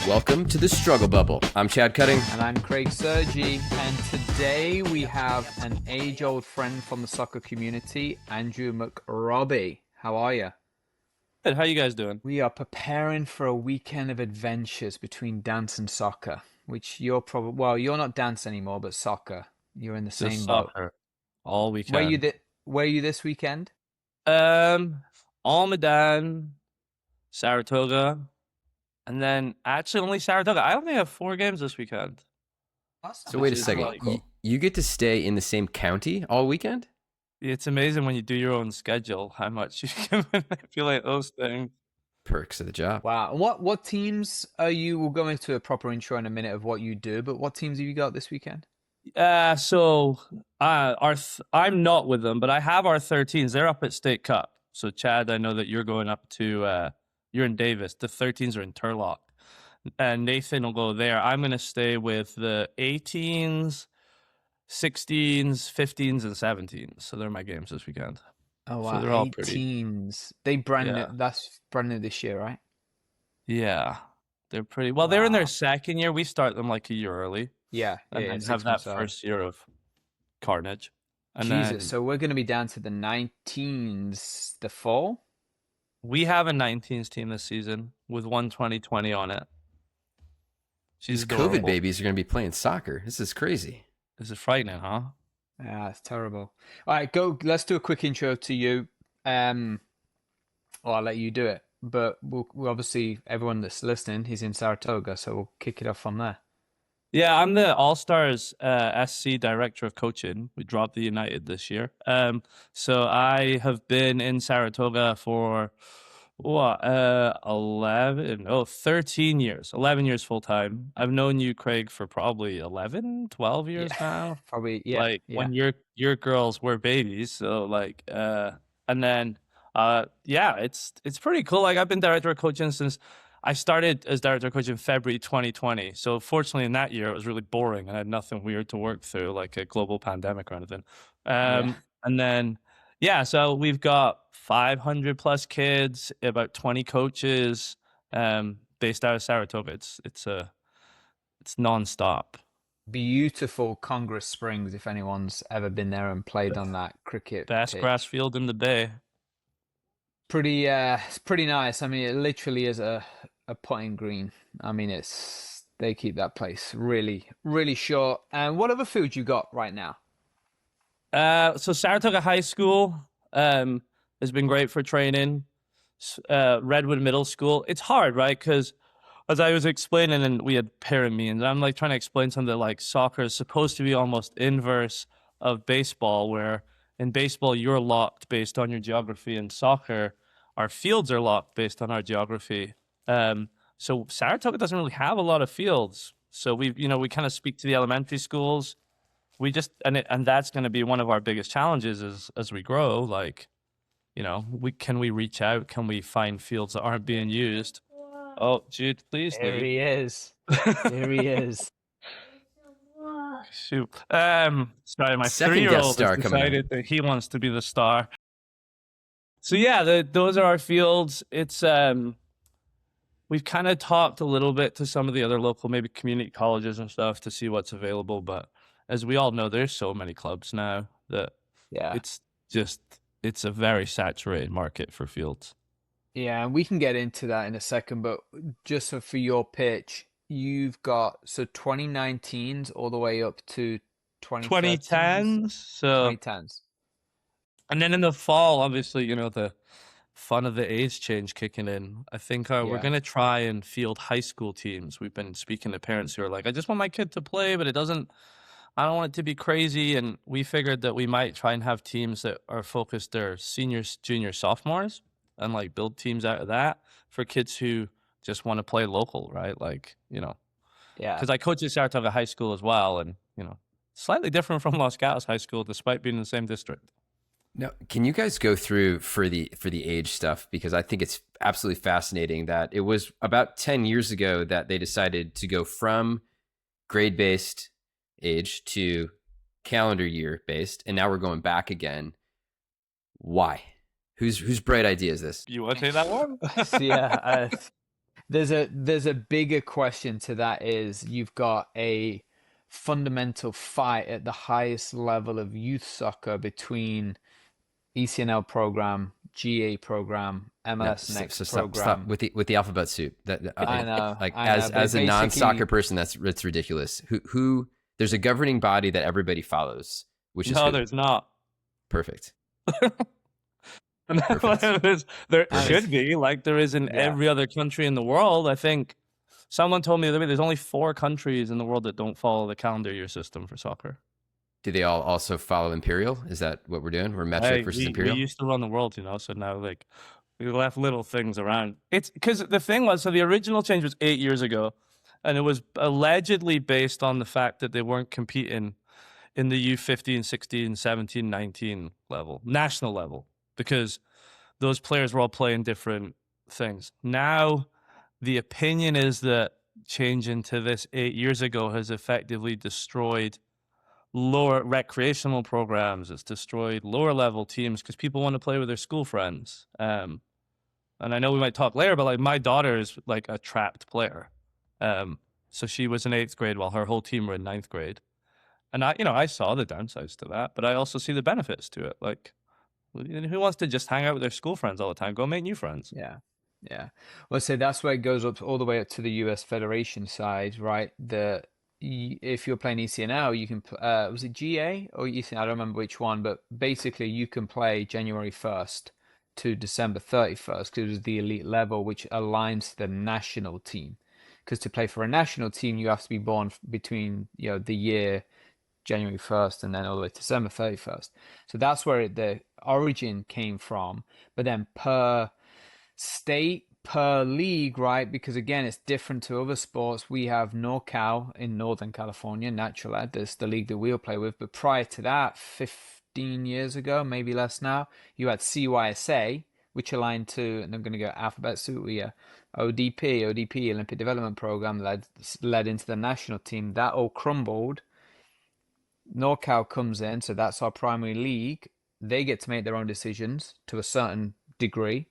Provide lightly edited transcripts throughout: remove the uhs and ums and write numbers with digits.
Welcome to the Struggle Bubble. I'm Chad Cutting. And I'm Craig Sergi. And today we have an age-old friend from the soccer community, Andrew McRobbie. How are you? Good. How you guys doing? We are preparing for a weekend of adventures between dance and soccer, which you're probably, well, you're not dance anymore, but soccer. You're in the Just same boat. soccer all weekend. Where are you this weekend? Almaden, Saratoga, and then actually only Saratoga. I only have 4 games this weekend. Awesome. So wait a Which is second. really cool. You get to stay in the same county all weekend? It's amazing when you do your own schedule how much you can manipulate those things. Perks of the job. Wow. What teams are you? We'll go into a proper intro in a minute of what you do, but what teams have you got this weekend? I'm not with them, but I have our 13s. They're up at State Cup. So Chad, I know that you're going up to you're in Davis. The 13s are in Turlock. And Nathan will go there. I'm going to stay with the 18s, 16s, 15s, and 17s. So they're my games this weekend. Oh So wow, they're all 8 pretty. teams. They brand Yeah. new. That's brand new this year, right? Yeah, they're pretty. Well, they're in their Wow. second year. We start them like a year early Yeah, and yeah, then 6 have that months out. first year of carnage. And Jesus, then so we're going to be down to the 19s, the fall? we have a 19s team this season with 120-20 on it. She's These COVID adorable. babies are going to be playing soccer. This is crazy. This is frightening, huh? Yeah, it's terrible. All right, let's do a quick intro to you. Or I'll let you do it. But we'll obviously, everyone that's listening, he's in Saratoga, so we'll kick it off from there. Yeah, I'm the All-Stars SC Director of Coaching. We dropped the United this year. So I have been in Saratoga for 13 years. 11 years full-time. I've known you, Craig, for probably 11, 12 years now. Probably, yeah. Like when your girls were babies. So like and then yeah, it's pretty cool. Like I've been director of coaching since I started as director of coaching in February 2020. So fortunately in that year it was really boring and I had nothing weird to work through, like a global pandemic or anything. And then yeah, so we've got 500 plus kids, about 20 coaches, based out of Saratoga. It's nonstop. Beautiful Congress Springs, if anyone's ever been there and played on that cricket Best pitch. grass field in the bay. It's pretty nice. I mean, it literally is a putting green. I mean, they keep that place really, really short. And what other food you got right now? So Saratoga High School has been great for training. Redwood Middle School. It's hard, right? Because as I was explaining, and we had parent meetings, I'm like trying to explain something like soccer is supposed to be almost inverse of baseball, where in baseball you're locked based on your geography. In soccer, our fields are locked based on our geography. So Saratoga doesn't really have a lot of fields. So we kind of speak to the elementary schools. We just and that's going to be one of our biggest challenges as we grow. Like, can we reach out? Can we find fields that aren't being used? Oh, Jude, please. There he is. There he is. Shoot. Sorry, my Second guest 3-year-old star has coming in. decided that he wants to be the star. So yeah, those are our fields. It's we've kind of talked a little bit to some of the other local, maybe community colleges and stuff to see what's available. But as we all know, there's so many clubs now that it's a very saturated market for fields. Yeah, and we can get into that in a second, but just for your pitch, you've got 2019s all the way up to 2010s. So 2010s. And then in the fall, obviously, the fun of the age change kicking in. I think we're going to try and field high school teams. We've been speaking to parents who are like, I just want my kid to play, but I don't want it to be crazy. And we figured that we might try and have teams that are focused, they're seniors, juniors, sophomores, and like build teams out of that for kids who just want to play local, right? Like, Yeah. Because I coach at Saratoga High School as well. And, slightly different from Los Gatos High School, despite being in the same district. Now, can you guys go through for the age stuff? Because I think it's absolutely fascinating that it was about 10 years ago that they decided to go from grade-based age to calendar year based, and now we're going back again. Why? Whose bright idea is this? You want to take that one? there's a bigger question to that is you've got a fundamental fight at the highest level of youth soccer between ECNL program, GA program, No, MLS so Next stop program. with the alphabet soup. I know, Like I know, but as a non-soccer basically, person, that's ridiculous. Who there's a governing body that everybody follows, which is No, who? there's not. Perfect. And Perfect. there I Perfect. should be, like there is in yeah, every other country in the world. I think someone told me the other day there's only 4 countries in the world that don't follow the calendar year system for soccer. Do they all also follow imperial? Is that what we're doing? We're metric versus We imperial? used to run the world, so now like we left little things around. It's because the thing was, so the original change was 8 years ago, and it was allegedly based on the fact that they weren't competing in the U15, 16, 17, 19 level, national level, because those players were all playing different things. Now, the opinion is that changing to this 8 years ago has effectively destroyed lower recreational programs. It's destroyed lower level teams because people want to play with their school friends. And I know we might talk later, but like my daughter is like a trapped player. So she was in 8th grade while her whole team were in 9th grade. And I saw the downsides to that, but I also see the benefits to it. Like, who wants to just hang out with their school friends all the time? Go make new friends. yeah, yeah. Well, so that's where it goes up all the way up to the US Federation side, right? If you're playing ECNL, you can was it GA or ECNL? I don't remember which one, but basically you can play January 1st to December 31st because it was the elite level, which aligns to the national team. Because to play for a national team, you have to be born between the year January 1st and then all the way to December 31st. So that's where the origin came from. But then per state, per league, right? Because again, it's different to other sports. We have NorCal in Northern California, Natural Ed. That's the league that we'll play with. But prior to that, 15 years ago, maybe less now, you had CYSA, which aligned to, and I'm going to go alphabet soup here, ODP, Olympic Development Program, led into the national team. That all crumbled. NorCal comes in, so that's our primary league. They get to make their own decisions to a certain degree,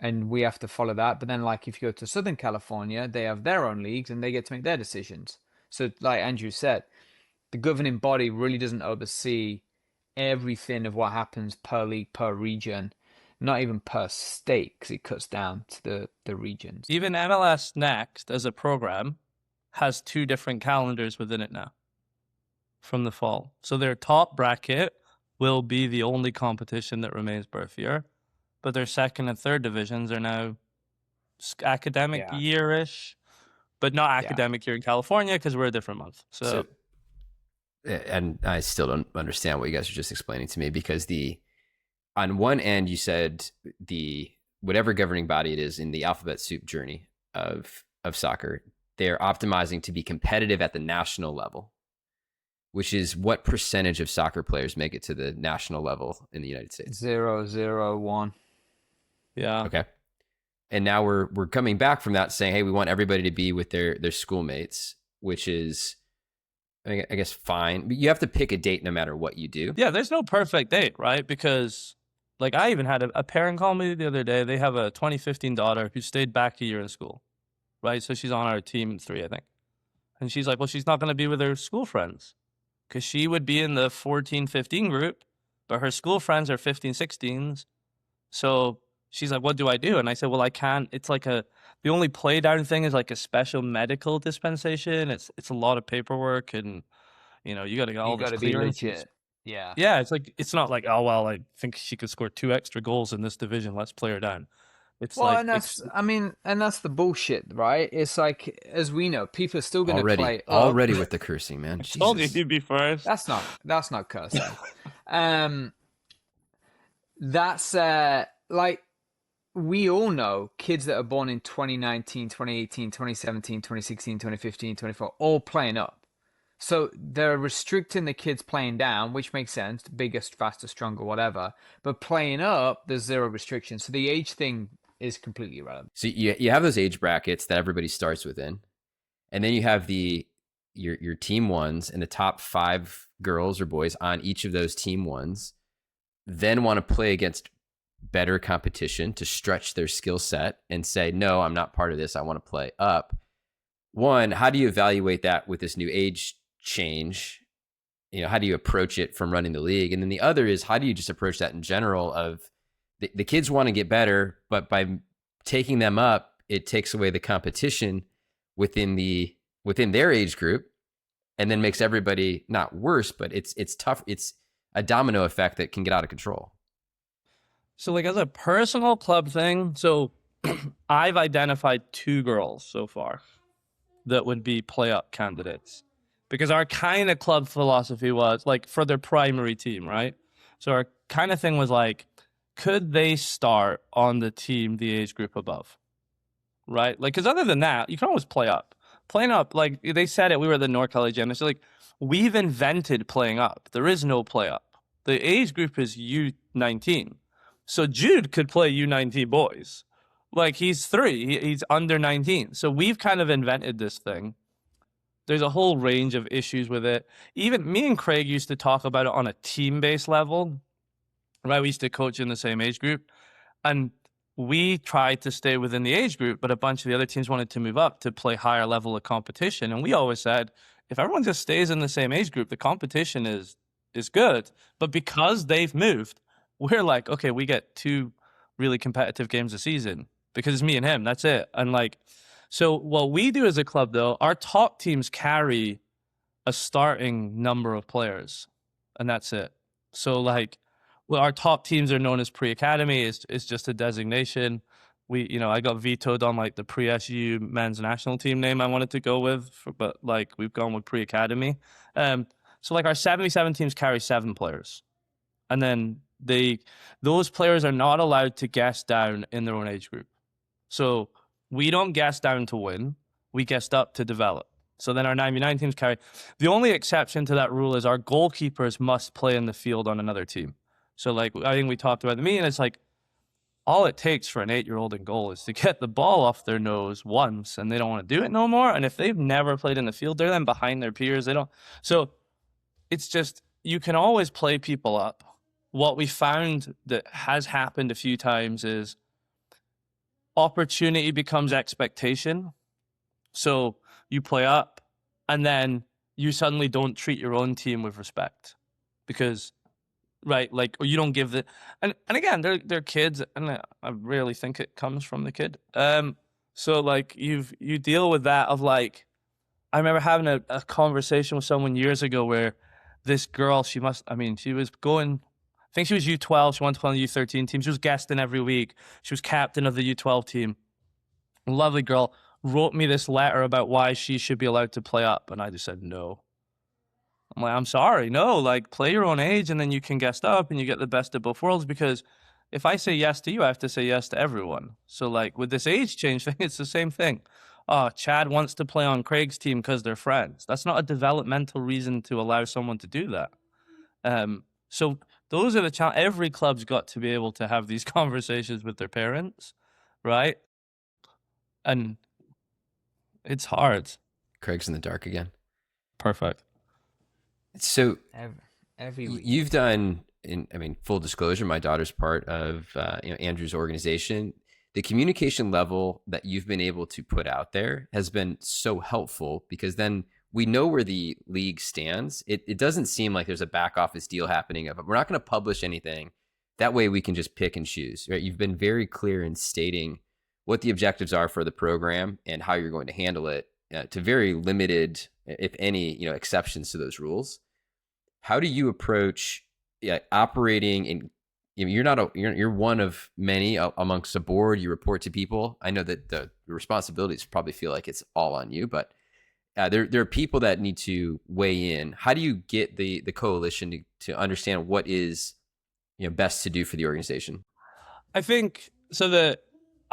and we have to follow that. But then, like, if you go to Southern California, they have their own leagues and they get to make their decisions. So, like Andrew said, the governing body really doesn't oversee everything of what happens per league, per region, not even per state, because it cuts down to the regions. Even MLS Next as a program has 2 different calendars within it now from the fall. So their top bracket will be the only competition that remains birth year, but their second and third divisions are now academic year-ish, but not academic year in California because we're a different month. So, and I still don't understand what you guys are just explaining to me, because on one end you said the whatever governing body it is in the alphabet soup journey of soccer, they're optimizing to be competitive at the national level, which is what percentage of soccer players make it to the national level in the United States? 0.001. Yeah. Okay. And now we're coming back from that saying, hey, we want everybody to be with their schoolmates, which is, I guess, fine. But you have to pick a date no matter what you do. Yeah, there's no perfect date, right? Because like I even had a parent call me the other day. They have a 2015 daughter who stayed back a year in school, right? So she's on our team 3, I think. And she's like, well, she's not going to be with her school friends because she would be in the 14-15 group, but her school friends are 15-16s. So she's like, what do I do? And I said, well, I can't. It's like the only play down thing is like a special medical dispensation. It's a lot of paperwork, and you got to get all this clearance. Be legit. Yeah. Yeah, it's not like, oh well, I think she could score 2 extra goals in this division. Let's play her down. It's well, like, and that's the bullshit, right? It's like, as we know, people are still going to play already with the cursing, man. I told you you'd be first. That's not cursing. That's like, we all know kids that are born in 2019, 2018, 2017, 2016, 2015, 2024, all playing up. So they're restricting the kids playing down, which makes sense, biggest, faster, stronger, whatever. But playing up, there's 0 restrictions. So the age thing is completely irrelevant. So you have those age brackets that everybody starts within, and then you have your team ones, and the top 5 girls or boys on each of those team ones then want to play against better competition to stretch their skill set and say, no, I'm not part of this, I want to play up. One, how do you evaluate that with this new age change? How do you approach it from running the league? And then the other is, how do you just approach that in general of the kids want to get better, but by taking them up, it takes away the competition within their age group, and then makes everybody not worse, but it's tough. It's a domino effect that can get out of control. So like as a personal club thing, so I've identified 2 girls so far that would be play up candidates, because our kind of club philosophy was like for their primary team, right? So our kind of thing was like, could they start on the team, the age group above, right? Like, because other than that, you can always play up. Playing up, like they said it, we were at the NorCal AGM. It's like, we've invented playing up. There is no play up. The age group is U19. So Jude could play U19 boys. Like, he's 3, he's under 19. So we've kind of invented this thing. There's a whole range of issues with it. Even me and Craig used to talk about it on a team-based level, right? We used to coach in the same age group, and we tried to stay within the age group, but a bunch of the other teams wanted to move up to play higher level of competition. And we always said, if everyone just stays in the same age group, the competition is good. But because they've moved, we're like, okay, we get 2 really competitive games a season because it's me and him. That's it. And like, so what we do as a club, though, our top teams carry a starting number of players, and that's it. So like, well, our top teams are known as pre-academy. It's just a designation. I got vetoed on like the pre-SU men's national team name I wanted to go with, but like we've gone with pre-academy. So like our 77 teams carry 7 players, and then those players are not allowed to guest down in their own age group. So we don't guest down to win. We guest up to develop. So then our 99 teams carry. The only exception to that rule is our goalkeepers must play in the field on another team. So like, I think we talked about the meeting, it's like, all it takes for an 8-year-old in goal is to get the ball off their nose once, and they don't want to do it no more. And if they've never played in the field, they're then behind their peers. So it's just, you can always play people up. What we found that has happened a few times is opportunity becomes expectation. So you play up, and then you suddenly don't treat your own team with respect because, right, like, or you don't give and again, they're kids, and I rarely think it comes from the kid. So like you deal with that of like, I remember having a conversation with someone years ago where this girl, she was going, I think she was U12, she wanted to play on the U13 team. She was guesting every week. She was captain of the U12 team. Lovely girl, wrote me this letter about why she should be allowed to play up, and I just said no. I'm like, I'm sorry, no, like play your own age, and then you can guest up and you get the best of both worlds, because if I say yes to you, I have to say yes to everyone. So like with this age change thing, it's the same thing. Oh, Chad wants to play on Craig's team because they're friends. That's not a developmental reason to allow someone to do that. So those are the every club's got to be able to have these conversations with their parents, right? And it's hard. Craig's in the dark again. Perfect. So every week. You've done, full disclosure, my daughter's part of Andrew's organization. The communication level that you've been able to put out there has been so helpful, because then we know where the league stands. It doesn't seem like there's a back office deal happening of, we're not going to publish anything. That way we can just pick and choose, right? You've been very clear in stating what the objectives are for the program and how you're going to handle it, to very limited, if any, exceptions to those rules. How do you approach operating in, you're one of many amongst a board, you report to people. I know that the responsibilities probably feel like it's all on you, but there are people that need to weigh in. How do you get the coalition to understand what is best to do for the organization? I think so that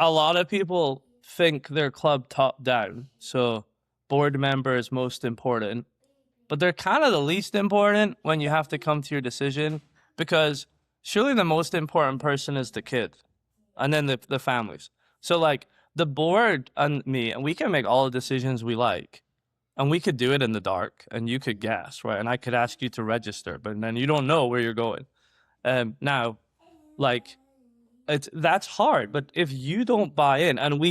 a lot of people think their club top down. So board member is most important, but they're kind of the least important when you have to come to your decision, because surely the most important person is the kid and then the families. So like the board and me, and we can make all the decisions we like, and we could do it in the dark, and you could guess, right? And I could ask you to register, but then you don't know where you're going. Now, like, that's hard. But if you don't buy in, and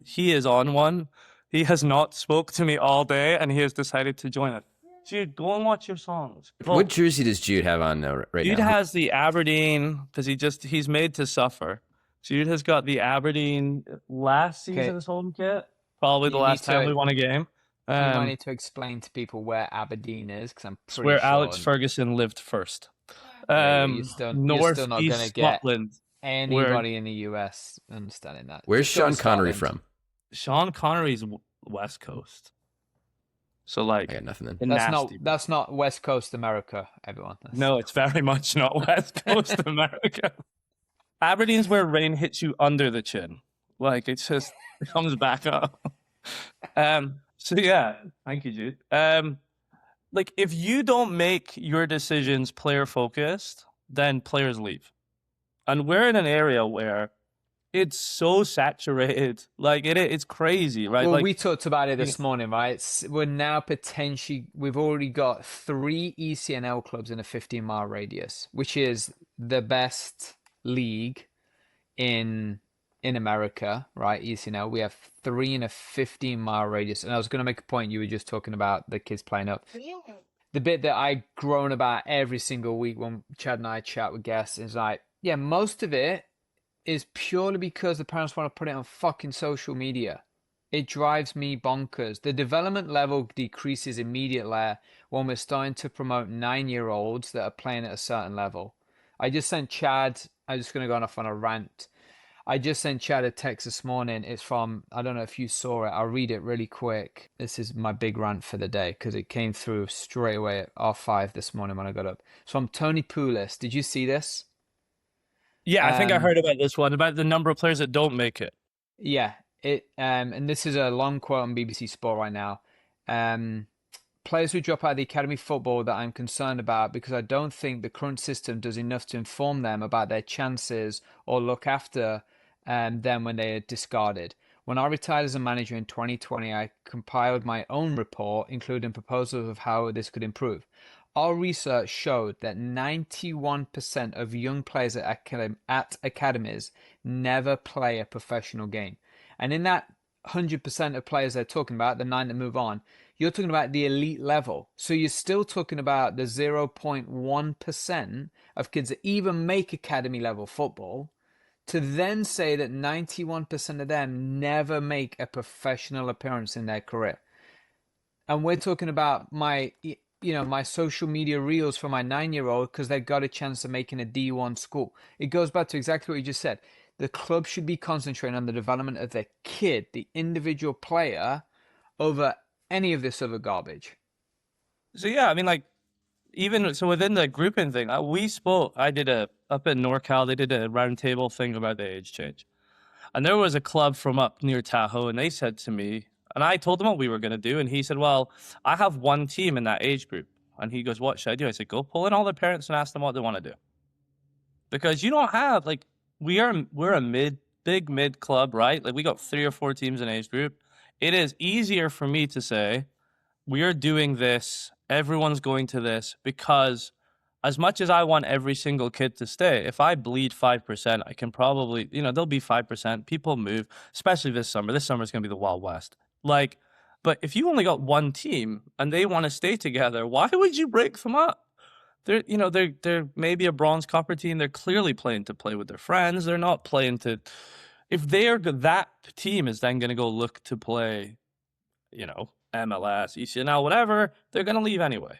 he is on one. He has not spoke to me all day, and he has decided to join us. Jude, go and watch your songs. What jersey does Jude have on right Jude now? has the Aberdeen because he's made to suffer. Jude has got the Aberdeen last season's home kit. Probably the last time we won a game. You might need to explain to people where Aberdeen is, because I'm pretty where sure Alex Ferguson lived first. you're still not going to get Scotland. anybody in the US understanding that. Where's Sean Connery from? Sean Connery's West Coast. So like, I got nothing then. That's not West Coast America, everyone. No, it's very much not West Coast America. Aberdeen's where rain hits you under the chin. Like it comes back up. So yeah, thank you, Jude. Like if you don't make your decisions player focused, then players leave. And we're in an area where it's so saturated. Like it's crazy, right? Well, like, we talked about it this morning, right? We're now we've already got 3 ECNL clubs in a 15-mile radius, which is the best league in America, right? ECNL. We have 3 in a 15-mile radius. And I was going to make a point. You were just talking about the kids playing up. The bit that I groan about every single week when Chad and I chat with guests is like, yeah, most of it is purely because the parents want to put it on fucking social media. It drives me bonkers. The development level decreases immediately when we're starting to promote 9-year-olds that are playing at a certain level. I just sent Chad, I'm just going to go off on a rant. I just sent Chad a text this morning. It's from, I don't know if you saw it. I'll read it really quick. This is my big rant for the day because it came through straight away at R5 this morning when I got up. It's from Tony Poulis. Did you see this? Yeah, I think I heard about this one, about the number of players that don't make it. Yeah, and this is a long quote on BBC Sport right now. Players who drop out of the academy football that I'm concerned about because I don't think the current system does enough to inform them about their chances or look after them when they are discarded. When I retired as a manager in 2020, I compiled my own report, including proposals of how this could improve. Our research showed that 91% of young players at academies never play a professional game. And in that 100% of players they're talking about, the 9 that move on, you're talking about the elite level. So you're still talking about the 0.1% of kids that even make academy level football, to then say that 91% of them never make a professional appearance in their career. And we're talking about my social media reels for my 9-year-old because they got a chance of making a D1 school. It goes back to exactly what you just said. The club should be concentrating on the development of their kid, the individual player, over any of this other garbage. So yeah, I mean, like, even so within the grouping thing, up in NorCal, they did a roundtable thing about the age change. And there was a club from up near Tahoe, and they said to me, and I told him what we were going to do. And he said, well, I have one team in that age group. And he goes, what should I do? I said, go pull in all the parents and ask them what they want to do. Because you don't have, like, we're a big mid club, right? Like we got 3 or 4 teams in age group. It is easier for me to say, we are doing this. Everyone's going to this because as much as I want every single kid to stay, if I bleed 5%, I can probably, there'll be 5%. People move, especially this summer. This summer is going to be the Wild West. Like, but if you only got one team and they want to stay together, why would you break them up? They're maybe a bronze copper team. They're clearly playing to play with their friends. They're not playing to. If that team is then going to go look to play, MLS, ECNL, whatever, they're going to leave anyway.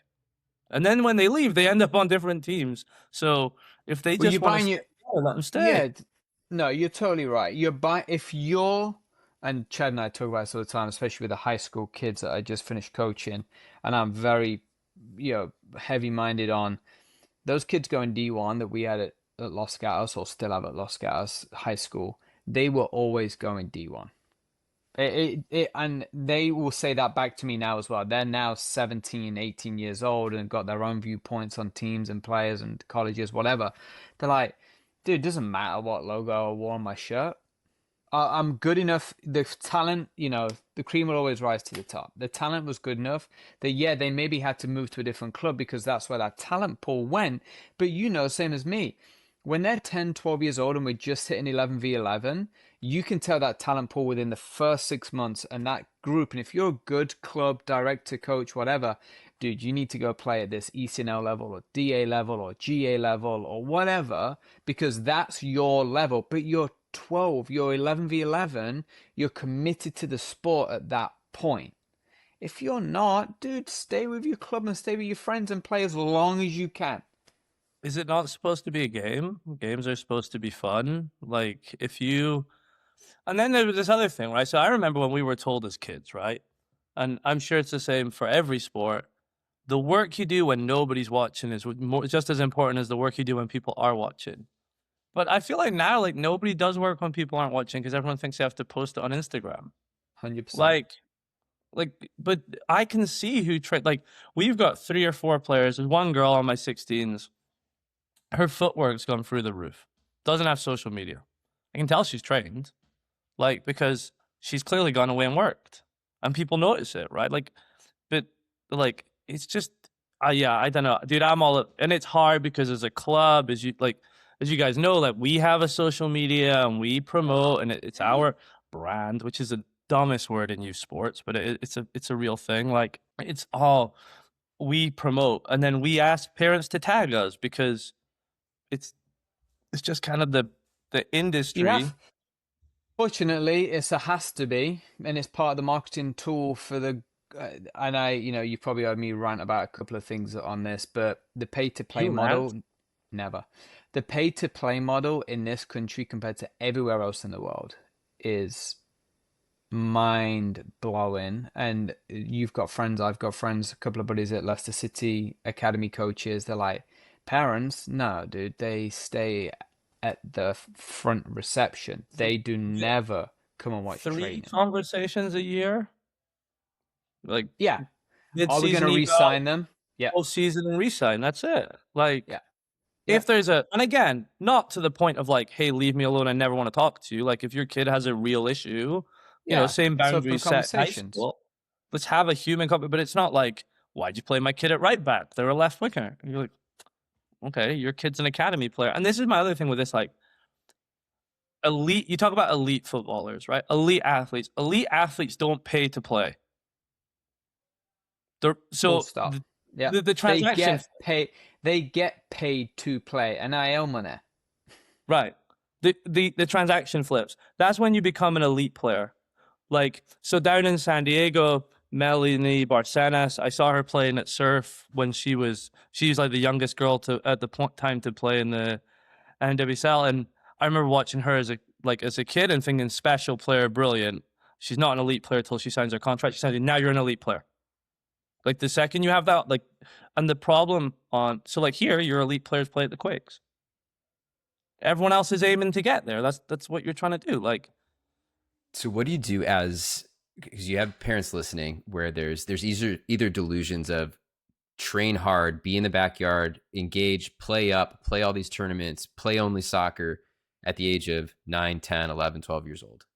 And then when they leave, they end up on different teams. So if they just want to let them stay. Yeah, no, you're totally right. And Chad and I talk about this all the time, especially with the high school kids that I just finished coaching. And I'm very, heavy-minded on those kids going D1 that we had at Los Gatos, or still have at Los Gatos High School. They were always going D1. And they will say that back to me now as well. They're now 17, 18 years old and got their own viewpoints on teams and players and colleges, whatever. They're like, dude, it doesn't matter what logo I wore on my shirt. I'm good enough. The talent, the cream will always rise to the top. The talent was good enough that, they maybe had to move to a different club because that's where that talent pool went. But same as me. when they're 10, 12 years old and we're just hitting 11v11, you can tell that talent pool within the first 6 months and that group. And if you're a good club, director, coach, whatever, dude, you need to go play at this ECNL level or DA level or GA level or whatever, because that's your level. But you're 12, you're 11v11, you're committed to the sport at that point. If you're not, dude, stay with your club and stay with your friends and play as long as you can. Is it not supposed to be a game? Games are supposed to be fun. Like if you, and then there was this other thing, right? So I remember when we were told as kids, right? And I'm sure it's the same for every sport. The work you do when nobody's watching is just as important as the work you do when people are watching. But I feel like now, like nobody does work when people aren't watching because everyone thinks they have to post it on Instagram. 100%. But I can see who like we've got 3 or 4 players. There's one girl on my 16s. Her footwork's gone through the roof. Doesn't have social media. I can tell she's trained, like because she's clearly gone away and worked, and people notice it, right? But it's just, yeah, I don't know, dude. And it's hard because as a club, as you guys know, like we have a social media and we promote, and it's our brand, which is the dumbest word in youth sports, but it's a real thing. Like it's all we promote, and then we ask parents to tag us because it's just kind of the industry. Fortunately, it's a has to be, and it's part of the marketing tool for the. And you probably heard me rant about a couple of things on this, but the pay to play model, never. The pay to play model in this country compared to everywhere else in the world is mind blowing. And you've got friends, I've got friends, a couple of buddies at Leicester City Academy coaches. They're like, parents, no, dude, they stay at the front reception. They do never come and watch 3 training. conversations a year. Like, yeah, are we going to re-sign them? Yeah, whole season and re-sign. That's it. Like, yeah. If there's and again, not to the point of like, hey, leave me alone, I never want to talk to you. Like, if your kid has a real issue, you know, same boundaries set in high school. Let's have a human conversation. But it's not like, why'd you play my kid at right back? They're a left winger. And you're like, okay, your kid's an academy player. And this is my other thing with this, like, elite. You talk about elite footballers, right? Elite athletes. Elite athletes don't pay to play. So the transaction they get paid to play, NIL money. Right. The transaction flips. That's when you become an elite player. Like, so down in San Diego, Melanie Barcenas, I saw her playing at Surf when she's like the youngest girl at the time to play in the NWSL. And I remember watching her as a kid and thinking, special player, brilliant. She's not an elite player till she signs her contract. She says, now you're an elite player. Like the second you have that, like, and the problem so like here, your elite players play at the Quakes. Everyone else is aiming to get there. That's what you're trying to do. Like, so what do you do because you have parents listening where there's either delusions of train hard, be in the backyard, engage, play up, play all these tournaments, play only soccer at the age of 9, 10, 11, 12 years old.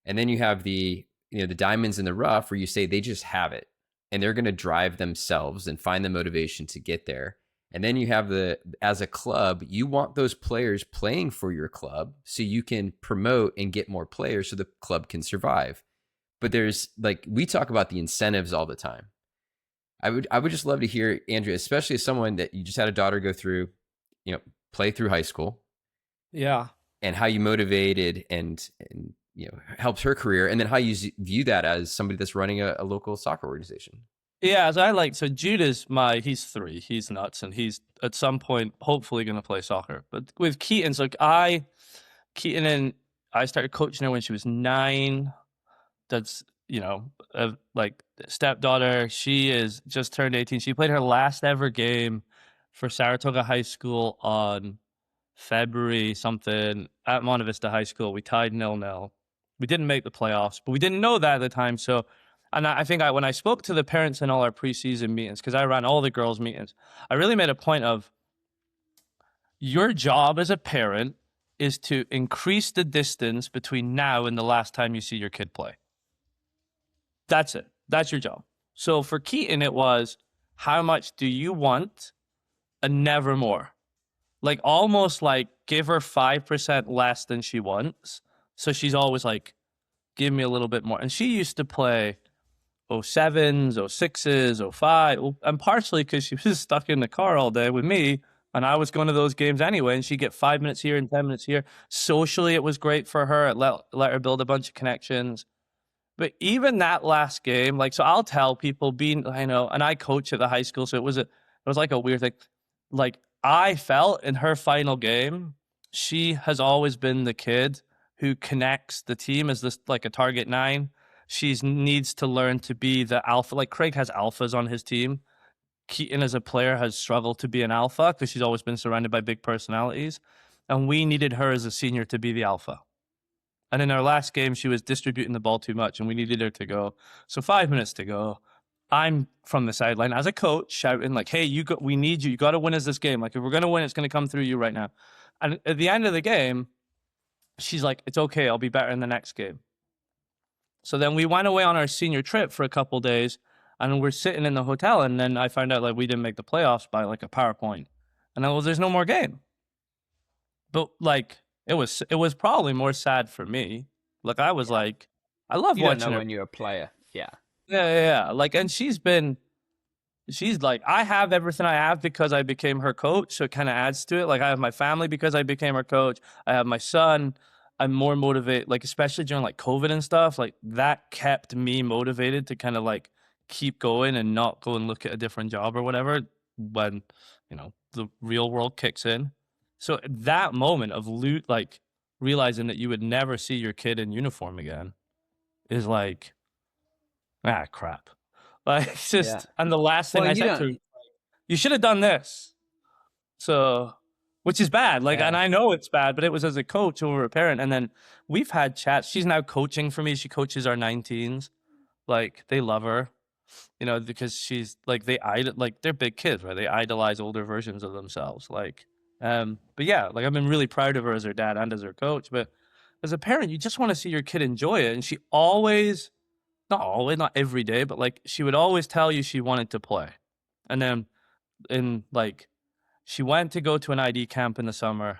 And then you have the diamonds in the rough where you say they just have it and they're going to drive themselves and find the motivation to get there. And then you have as a club, you want those players playing for your club so you can promote and get more players so the club can survive. But there's we talk about the incentives all the time. I would just love to hear, Andrea, especially as someone that you just had a daughter go through, play through high school. Yeah. And how you motivated and helps her career, and then how you view that as somebody that's running a local soccer organization. Yeah, so Jude is he's 3, he's nuts, and he's at some point hopefully going to play soccer. But with Keaton, I started coaching her when she was 9. That's, stepdaughter. She is just turned 18. She played her last ever game for Saratoga High School on February something at Monte Vista High School. We tied 0-0. We didn't make the playoffs, but we didn't know that at the time. So, and I think when I spoke to the parents in all our preseason meetings, because I ran all the girls' meetings, I really made a point of your job as a parent is to increase the distance between now and the last time you see your kid play. That's it. That's your job. So for Keaton, it was, how much do you want and never more? like almost like give her 5% less than she wants. So she's always like, give me a little bit more. And she used to play 07s, 06s, 05, and partially because she was stuck in the car all day with me, and I was going to those games anyway, and she'd get 5 minutes here and 10 minutes here. Socially, it was great for her. It let her build a bunch of connections. But even that last game, like, so I'll tell people I know, and I coach at the high school, so it was like a weird thing. Like, I felt in her final game, she has always been the kid who connects the team as this, like a target 9. She needs to learn to be the alpha. Like, Craig has alphas on his team. Keaton as a player has struggled to be an alpha because she's always been surrounded by big personalities. And we needed her as a senior to be the alpha. And in our last game, she was distributing the ball too much and we needed her to go. So 5 minutes to go. I'm from the sideline as a coach shouting like, hey, we need you. You got to win us this game. Like, if we're going to win, it's going to come through you right now. And at the end of the game, she's like, it's okay. I'll be better in the next game. So then we went away on our senior trip for a couple of days and we're sitting in the hotel. And then I found out like we didn't make the playoffs by like a PowerPoint. And there's no more game. But like, it was probably more sad for me. Like, I was like, I love You don't watching know her. when you're a player. Yeah. Yeah. Like, and she's like, I have everything I have because I became her coach. So it kind of adds to it. Like, I have my family because I became her coach. I have my son. I'm more motivated, like, especially during like COVID and stuff, like that kept me motivated to kind of like keep going and not go and look at a different job or whatever when, the real world kicks in. So that moment of like realizing that you would never see your kid in uniform again is like, crap. Like, it's just, and the last thing I said to her, you should have done this. So, which is bad. Like, and I know it's bad, but it was as a coach over a parent. And then we've had chats. She's now coaching for me. She coaches our 19s. Like, they love her, because she's like, they're big kids, right? They idolize older versions of themselves. Like, but yeah, like I've been really proud of her as her dad and as her coach. But as a parent, you just want to see your kid enjoy it. And she not every day, but like she would always tell you she wanted to play. And then she went to go to an ID camp in the summer.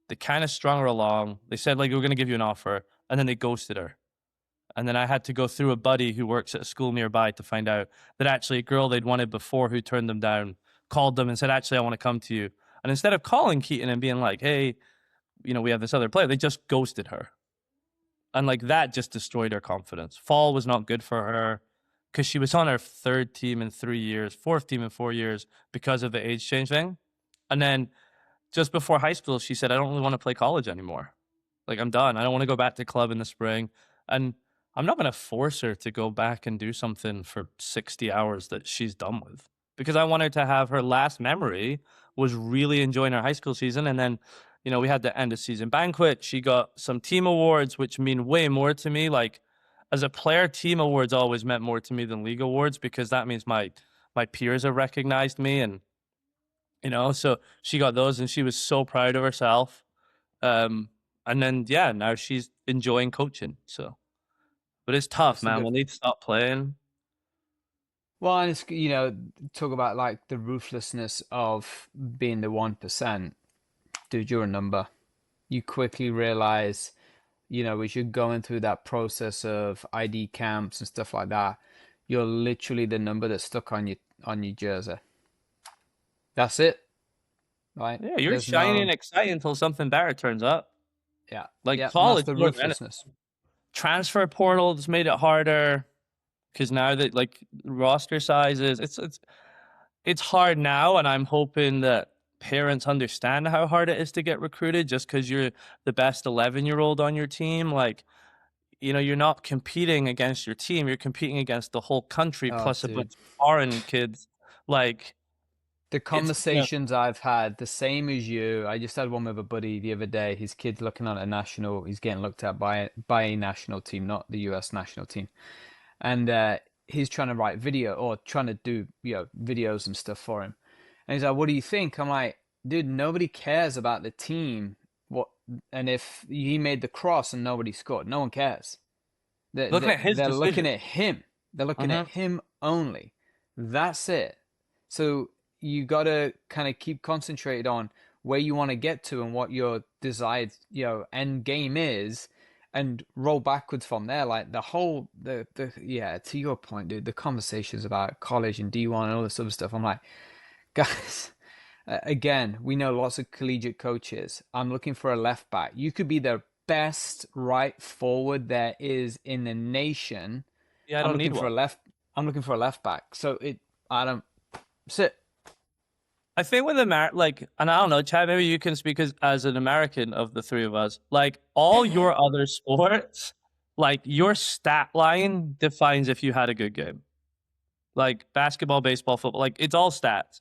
They kind of strung her along. They said, like, we're going to give you an offer. And then they ghosted her. And then I had to go through a buddy who works at a school nearby to find out that actually a girl they'd wanted before who turned them down called them and said, actually, I want to come to you. And instead of calling Keaton and being like, hey, we have this other player, they just ghosted her. And like that just destroyed her confidence. Fall was not good for her because she was on her 3rd team in 3 years, 4th team in 4 years because of the age change thing. And then just before high school, she said, I don't really want to play college anymore. Like, I'm done. I don't want to go back to club in the spring. And I'm not going to force her to go back and do something for 60 hours that she's done with, because I want her to have her last memory was really enjoying her high school season. And then, we had the end of season banquet. She got some team awards, which mean way more to me. Like, as a player, team awards always meant more to me than league awards, because that means my peers have recognized me. And, so she got those and she was so proud of herself. And then, now she's enjoying coaching. So, but it's tough, man. We'll need to stop playing. Well, and it's, talk about like the ruthlessness of being the 1%. Dude, you're a number. You quickly realize, as you're going through that process of ID camps and stuff like that, you're literally the number that's stuck on your jersey. That's it. Right? Yeah, you're shiny and exciting until something better turns up. Yeah. Like college, the ruthlessness. Transfer portals made it harder because now that like roster sizes, it's hard now, and I'm hoping that parents understand how hard it is to get recruited just because you're the best 11-year-old on your team. Like, you're not competing against your team, you're competing against the whole country plus a bunch of foreign kids. Like, the conversations I've had, the same as you. I just had one with a buddy the other day. His kid's looking at a national. He's getting looked at by a national team, not the US national team. And he's trying to write video or trying to do videos and stuff for him. And he's like, "What do you think?" I'm like, "Dude, nobody cares about the team. And if he made the cross and nobody scored, no one cares. They're looking at him. They're looking at him only. That's it. So you got to kind of keep concentrated on where you want to get to and what your desired, end game is, and roll backwards from there. Like yeah, to your point, dude, the conversations about college and D1 and all this other stuff. I'm like, guys, again, we know lots of collegiate coaches. I'm looking for a left back. You could be the best right forward there is in the nation. Yeah, I don't need one. I'm looking for a left back. So I don't sit. I think with and I don't know, Chad, maybe you can speak as an American of the three of us. Like all your other sports, like your stat line defines if you had a good game. Like basketball, baseball, football, like it's all stats.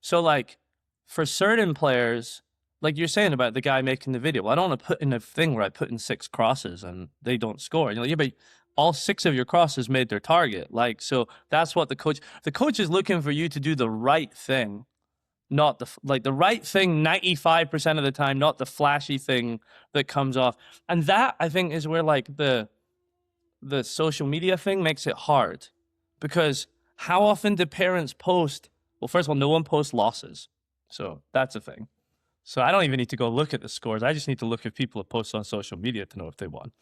So like for certain players, like you're saying about the guy making the video, well, I don't want to put in a thing where I put in 6 crosses and they don't score. And you're like, yeah, but all 6 of your crosses made their target. Like, so that's what the coach is looking for you to do the right thing. Not the right thing 95% of the time, not the flashy thing that comes off. And that I think is where like the social media thing makes it hard, because how often do parents post? Well, first of all, no one posts losses, so that's a thing. So I don't even need to go look at the scores. I just need to look at people who post on social media to know if they won.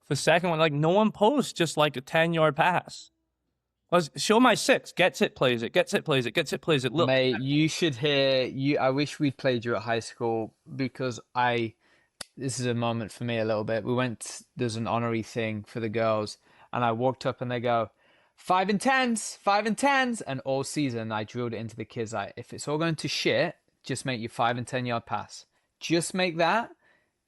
The second one, like no one posts just like a 10-yard pass. Show my 6. Gets it, plays it. Gets it, plays it. Gets it, plays it. Look, mate, you should hear you. I wish we'd played you at high school, because this is a moment for me a little bit. There's an honorary thing for the girls, and I walked up and they go, 5 and 10s, 5 and 10s, and all season I drilled it into the kids like, if it's all going to shit, just make your 5 and 10-yard pass. Just make that,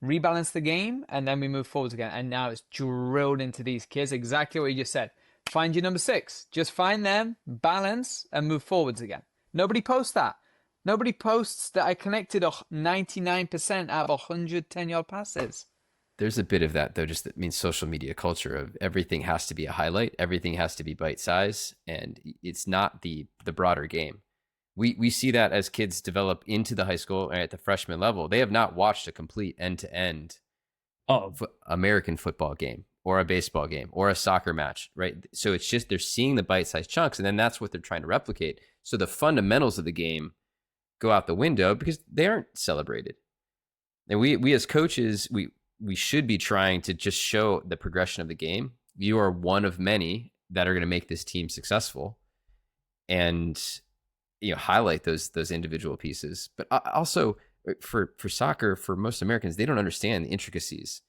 rebalance the game, and then we move forwards again. And now it's drilled into these kids exactly what you just said. Find your number 6. Just find them, balance, and move forwards again. Nobody posts that. Nobody posts that I connected 99% out of 100 10-yard passes. There's a bit of that, though, just that means social media culture of everything has to be a highlight. Everything has to be bite size, and it's not the broader game. We see that as kids develop into the high school and at the freshman level. They have not watched a complete end-to-end American football game, or a baseball game, or a soccer match, right? So it's just they're seeing the bite-sized chunks, and then that's what they're trying to replicate. So the fundamentals of the game go out the window because they aren't celebrated. And we as coaches, we should be trying to just show the progression of the game. You are one of many that are going to make this team successful, and highlight those individual pieces. But also for soccer, for most Americans, they don't understand the intricacies.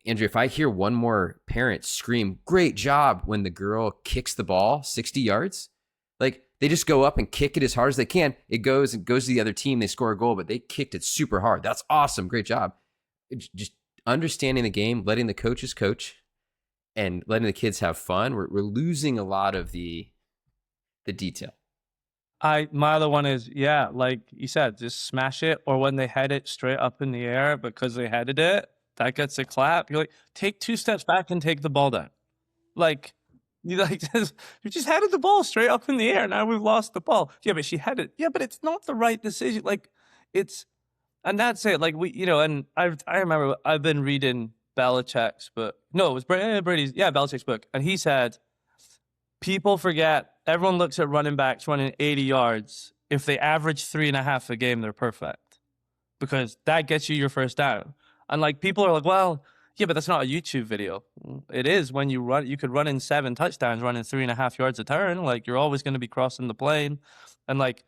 Andrew, if I hear one more parent scream, "Great job," when the girl kicks the ball 60 yards, like they just go up and kick it as hard as they can. It goes to the other team. They score a goal, but they kicked it super hard. That's awesome. Great job. Just understanding the game, letting the coaches coach, and letting the kids have fun. We're losing a lot of the detail. My other one is, yeah, like you said, just smash it. Or when they head it straight up in the air because they headed it, that gets a clap. You're like, take 2 steps back and take the ball down. Like, you just headed the ball straight up in the air. Now we've lost the ball. Yeah, but she headed. Yeah, but it's not the right decision. Like, and that's it. Like and I remember I've been reading Belichick's book. No, it was Brady's. Yeah, Belichick's book, and he said, people forget. Everyone looks at running backs running 80 yards. If they average 3.5 a game, they're perfect, because that gets you your first down. And like people are like, well, yeah, but that's not a YouTube video. It is. When you run, you could run in 7 touchdowns running 3.5 yards a turn. Like you're always going to be crossing the plane, and like.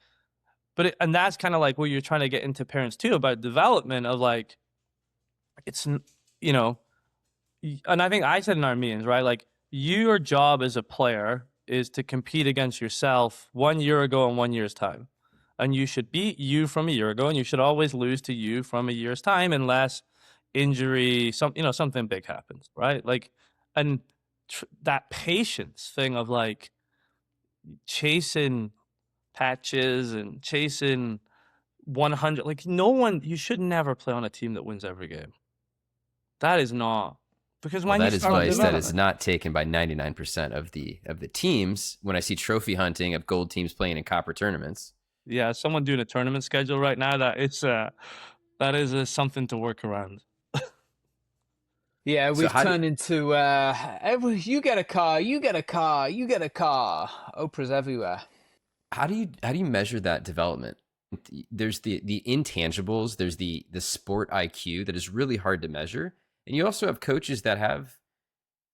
And that's kind of like what you're trying to get into parents too, about development of like, it's, and I think I said in our meetings, right? Like your job as a player is to compete against yourself 1 year ago in 1 year's time. And you should beat you from a year ago, and you should always lose to you from a year's time unless injury, something big happens, right? Like, and that patience thing of like chasing patches and chasing 100, like you should never play on a team that wins every game. That is not, because when that is advice that is not taken by 99% of the teams. When I see trophy hunting of gold teams playing in copper tournaments, yeah, someone doing a tournament schedule right now, that is something to work around. Yeah, we've turned into you get a car, you get a car, you get a car. Oprah's everywhere. How do you measure that development? there's the intangibles, there's the sport IQ that is really hard to measure. And you also have coaches that have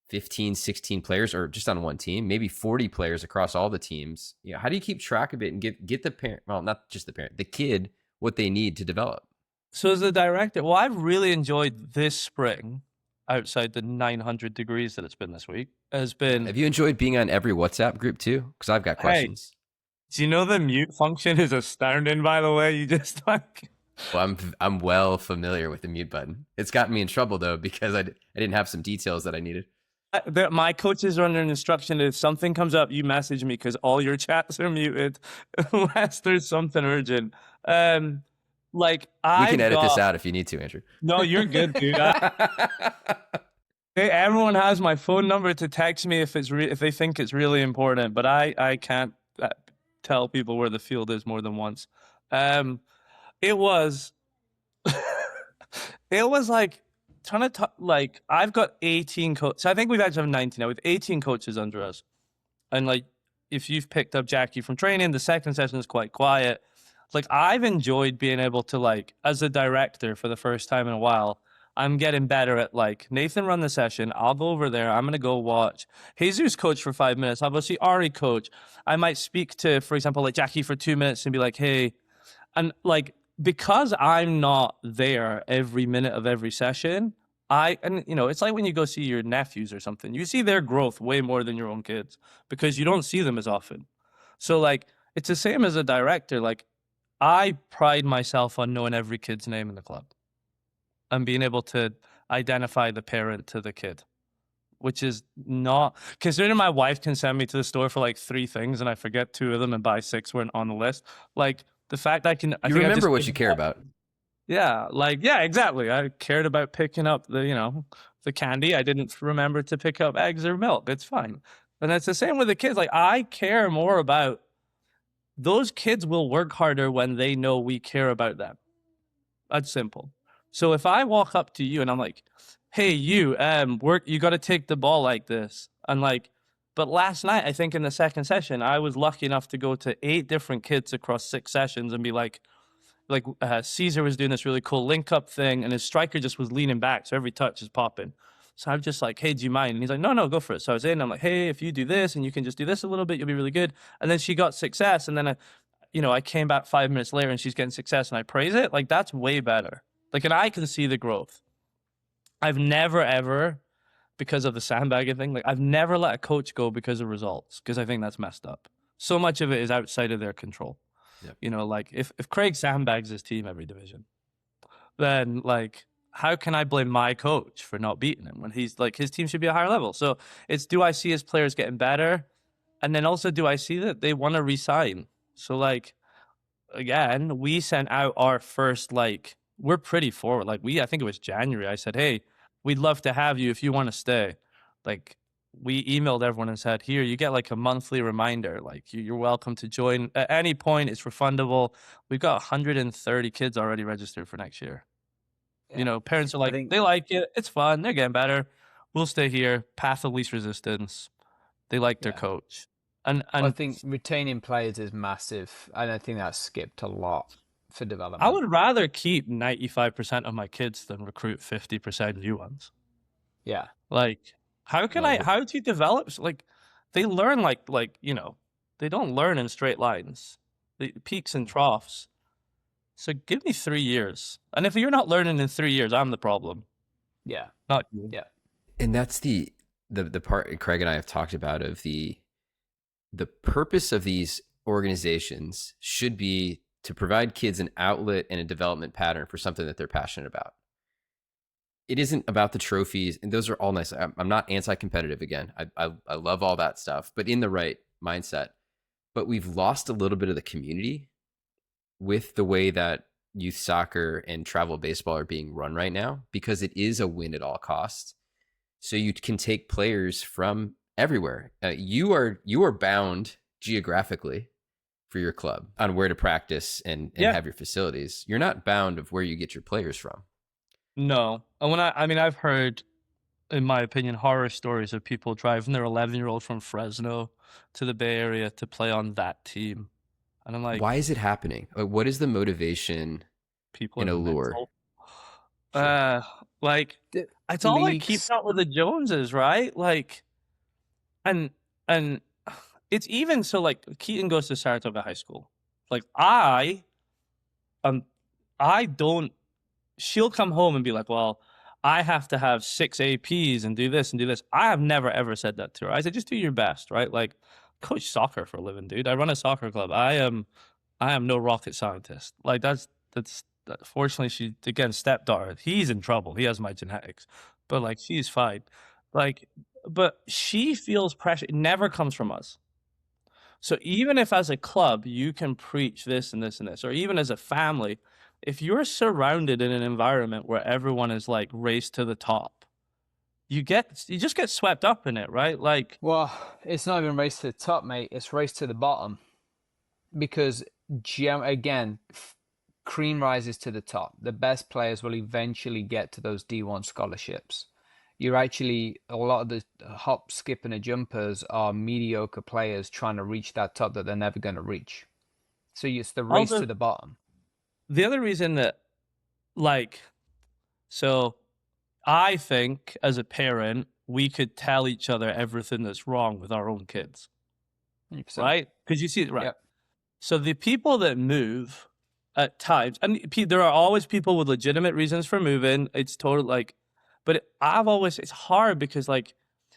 15, 16 players, or just on one team, maybe 40 players across all the teams. You know, how do you keep track of it and get the parent, well, not just the parent, the kid, what they need to develop? So as a director, well, I've really enjoyed this spring, outside the 900 degrees that it's been this week, has been, Have you enjoyed being on every WhatsApp group too? Because I've got hey, questions. do you know the mute function is astounding, by the way? You just like, Well, I'm well familiar with the mute button. It's gotten me in trouble though, because I didn't have some details that I needed. my coaches are under an instruction, if something comes up, you message me because all your chats are muted unless there's something urgent. Like We can I've edit this got, out if you need to, Andrew. no, you're good, dude. Everyone has my phone number to text me if if they think it's really important, but I can't tell people where the field is more than once. It was it was like trying to talk, like I've got 18 coaches. I think we've actually have 19 now. We have 18 coaches under us, and like if you've picked up Jackie from training, the second session is quite quiet. Like I've enjoyed being able to, like, as a director for the first time in a while, I'm getting better at, like, Nathan run the session. I'll go over there. I'm going to go watch Jesus coach for 5 minutes. I'll go see Ari coach. I might speak to, for example, like Jackie for 2 minutes and be like, hey, and like, because I'm not there every minute of every session, and you know, it's like when you go see your nephews or something, you see their growth way more than your own kids because you don't see them as often. So like, it's the same as a director. Like, I pride myself on knowing every kid's name in the club and being able to identify the parent to the kid, which is not, considering my wife can send me to the store for like 3 things and I forget 2 of them and buy 6 weren't on the list. Like the fact I can, I You think I've remember just what given you care up. about. Yeah, like, yeah, exactly. I cared about picking up the, you know, the candy. I didn't remember to pick up eggs or milk. It's fine. And it's the same with the kids. Like I care more about, those kids will work harder when they know we care about them. That's simple. So if I walk up to you and I'm like, hey, you got to take the ball like this. And like, but last night, I think in the second session, I was lucky enough to go to 8 different kids across 6 sessions and be like Caesar was doing this really cool link up thing and his striker just was leaning back. So every touch is popping. So I'm just like, hey, do you mind? And he's like, no, go for it. So I was in, I'm like, hey, if you do this and you can just do this a little bit, you'll be really good. And then she got success. And then I came back 5 minutes later and she's getting success and I praise it. Like that's way better. Like, and I can see the growth. I've never ever, because of the sandbagging thing, like I've never let a coach go because of results, because I think that's messed up. So much of it is outside of their control. Yep. You know, like if Craig sandbags his team every division, then like, how can I blame my coach for not beating him when he's like, his team should be a higher level? So it's, do I see his players getting better? And then also, do I see that they want to resign? So like, again, we sent out our first, like, we're pretty forward. Like I think it was January. I said, hey, we'd love to have you if you want to stay. Like we emailed everyone and said, here, you get like a monthly reminder. Like you're welcome to join at any point. It's refundable. We've got 130 kids already registered for next year. Yeah. You know, parents are like, think- they like it. It's fun. They're getting better. We'll stay here. Path of least resistance. They like their Yeah. coach. And I think retaining players is massive. And I think that's skipped a lot for development. I would rather keep 95% of my kids than recruit 50% new ones. Yeah. Like, how do you develop? Like, they learn like, you know, they don't learn in straight lines. The peaks and troughs. So give me 3 years. And if you're not learning in 3 years, I'm the problem. Yeah. Not you. Yeah. And that's the part Craig and I have talked about of the purpose of these organizations should be to provide kids an outlet and a development pattern for something that they're passionate about. It isn't about the trophies, and those are all nice. I'm not anti-competitive again. I love all that stuff, but in the right mindset. But we've lost a little bit of the community with the way that youth soccer and travel baseball are being run right now, because it is a win at all costs. So you can take players from everywhere. You are bound geographically for your club on where to practice and have your facilities. You're not bound of where you get your players from. No. And I've heard, in my opinion, horror stories of people driving their 11-year-old from Fresno to the Bay Area to play on that team. And I'm like, Why is it happening? Like, what is the motivation people in are Allure? mental. Sure. Like The it's all like leagues. keeping up with the Joneses, right? Like, and and it's even so. Like Keaton goes to Saratoga High School. Like um, I don't. She'll come home and be like, "Well, I have to have 6 APs and do this and do this." I have never ever said that to her. I said, "Just do your best, right?" Like, coach soccer for a living, dude. I run a soccer club. I am no rocket scientist. Like fortunately she again stepdaughter. He's in trouble. He has my genetics, but like she's fine. Like, but she feels pressure. It never comes from us. So even if as a club you can preach this and this and this, or even as a family, if you're surrounded in an environment where everyone is like race to the top, you just get swept up in it, right? Like, Well, it's not even race to the top, mate. It's race to the bottom because again, cream rises to the top. The best players will eventually get to those D1 scholarships. You're actually, a lot of the hop, skip, and a jumpers are mediocre players trying to reach that top that they're never going to reach. So it's the race also to the bottom. the other reason that like, so I think as a parent, we could tell each other everything that's wrong with our own kids, 100%. right? Because you see it, right? Yep. So the people that move at times, and there are always people with legitimate reasons for moving. It's total like, but it's hard because like,